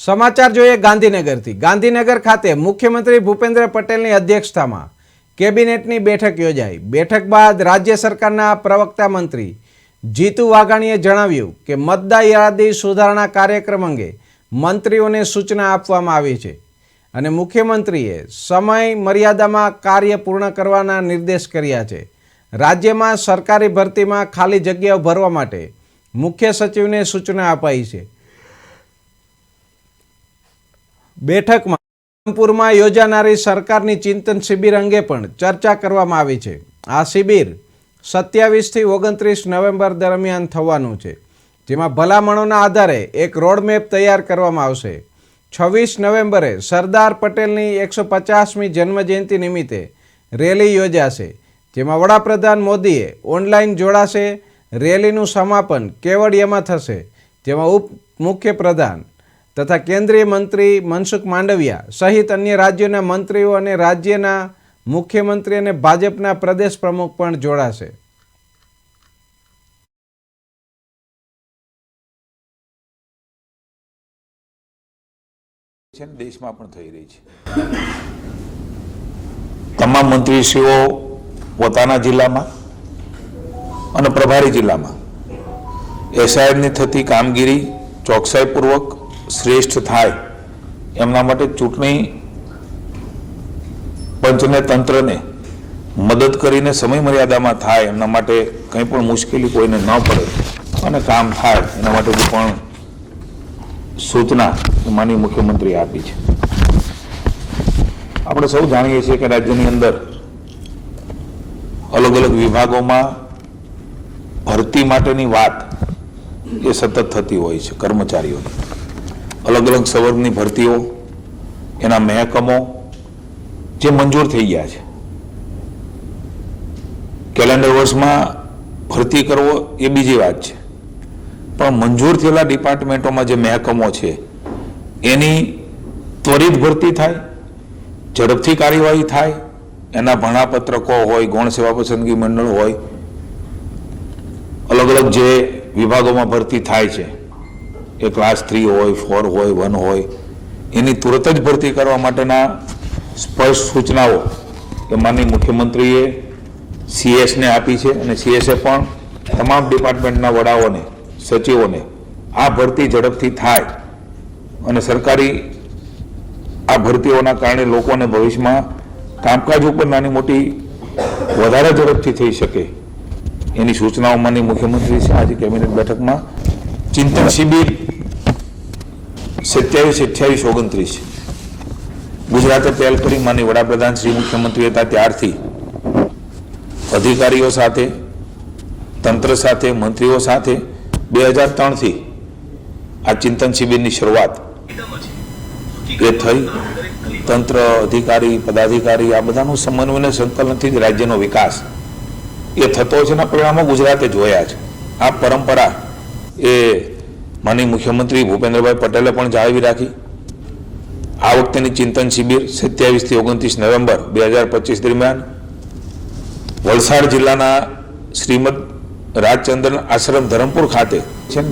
સમાચાર જોઈએ ગાંધીનગરથી। ગાંધીનગર ખાતે મુખ્યમંત્રી ભૂપેન્દ્ર પટેલની અધ્યક્ષતામાં કેબિનેટની બેઠક યોજાઈ। બેઠક બાદ રાજ્ય સરકારના પ્રવક્તા મંત્રી જીતુ વાઘાણીએ જણાવ્યું કે મતદાર યાદી સુધારણા કાર્યક્રમ અંગે મંત્રીઓને સૂચના આપવામાં આવી છે અને મુખ્યમંત્રીએ સમય મર્યાદામાં કાર્ય પૂર્ણ કરવાના નિર્દેશ કર્યા છે। રાજ્યમાં સરકારી ભરતીમાં ખાલી જગ્યાઓ ભરવા માટે મુખ્ય સચિવને સૂચના અપાઈ છે। બેઠકમાં રામપુરમાં યોજાનારી સરકારની ચિંતન શિબિર અંગે પણ ચર્ચા કરવામાં આવી છે। આ શિબિર 27 થી 29 નવેમ્બર દરમિયાન થવાનું છે, જેમાં ભલામણોના આધારે એક રોડમેપ તૈયાર કરવામાં આવશે। 26 નવેમ્બરે સરદાર પટેલની 150મી જન્મજયંતિ નિમિત્તે રેલી યોજાશે, જેમાં વડાપ્રધાન મોદીએ ઓનલાઈન જોડાશે। રેલીનું સમાપન કેવડિયામાં થશે, જેમાં ઉપ મુખ્યપ્રધાન તથા કેન્દ્રીય મંત્રી મનસુખ માંડવિયા સહિત અન્ય રાજ્યોના મંત્રીઓ અને રાજ્યના મુખ્યમંત્રી અને ભાજપના પ્રદેશ પ્રમુખ પણ જોડાશે। દેશમાં પણ થઈ રહી છે। તમામ મંત્રીશ્રીઓ પોતાના જિલ્લામાં અને પ્રભારી જિલ્લામાં એસઆઈની થતી કામગીરી ચોકસાઈપૂર્વક શ્રેષ્ઠ થાય એમના માટે ચૂંટણી પંચને તંત્રને મદદ કરીને સમય મર્યાદામાં થાય એમના માટે કંઈ પણ મુશ્કેલી કોઈને ન પડે અને કામ થાય એના માટે પણ સૂચના માનનીય મુખ્યમંત્રીએ આપી છે। આપણે સૌ જાણીએ છીએ કે રાજ્યની અંદર અલગ અલગ વિભાગોમાં ભરતી માટેની વાત એ સતત થતી હોય છે। કર્મચારીઓની અલગ અલગ સંવર્ગની ભરતીઓ, એના મહેકમો જે મંજૂર થઈ ગયા છે, કેલેન્ડર વર્ષમાં ભરતી કરવો એ બીજી વાત છે, પણ મંજૂર થયેલા ડિપાર્ટમેન્ટોમાં જે મહેકમો છે એની ત્વરિત ભરતી થાય, ઝડપથી કાર્યવાહી થાય, એના ભરણાપત્રકો હોય, ગૌણ સેવા પસંદગી મંડળ હોય, અલગ અલગ જે વિભાગોમાં ભરતી થાય છે એ ક્લાસ 3 હોય, 4 હોય, 1 હોય, એની તુરત જ ભરતી કરવા માટેના સ્પષ્ટ સૂચનાઓ એ માનનીય મુખ્યમંત્રીએ સીએસને આપી છે અને સીએસએ પણ તમામ ડિપાર્ટમેન્ટના વડાઓને, સચિવોને આ ભરતી ઝડપથી થાય અને સરકારી આ ભરતીઓના કારણે લોકોને ભવિષ્યમાં કામકાજ ઉપર નાની મોટી વધારે ઝડપથી થઈ શકે એની સૂચનાઓ માનનીય મુખ્યમંત્રી છે આજે કેબિનેટ બેઠકમાં ચિંતન શિબિર 27, 28, 29 ગુજરાતે પહેલ કરી માનનીય વડાપ્રધાન શ્રી મુખ્યમંત્રી હતા ત્યારથી અધિકારીઓ સાથે, તંત્ર સાથે, મંત્રીઓ સાથે 2003થી આ ચિંતન શિબિરની શરૂઆત એ થઈ। તંત્ર, અધિકારી, પદાધિકારી આ બધાનું સમન્વય સંકલનથી જ રાજ્યનો વિકાસ એ થતો છે, એના પરિણામો ગુજરાતે જોયા છે। આ પરંપરા એ માનનીય મુખ્યમંત્રી ભૂપેન્દ્રભાઈ પટેલે પણ જાળવી રાખી। આ વખતેની ચિંતન શિબિર 27 થી 29 નવેમ્બર 2025 દરમિયાન વલસાડ જિલ્લાના શ્રીમદ રાજચંદ્રન આશ્રમ ધરમપુર ખાતે છે।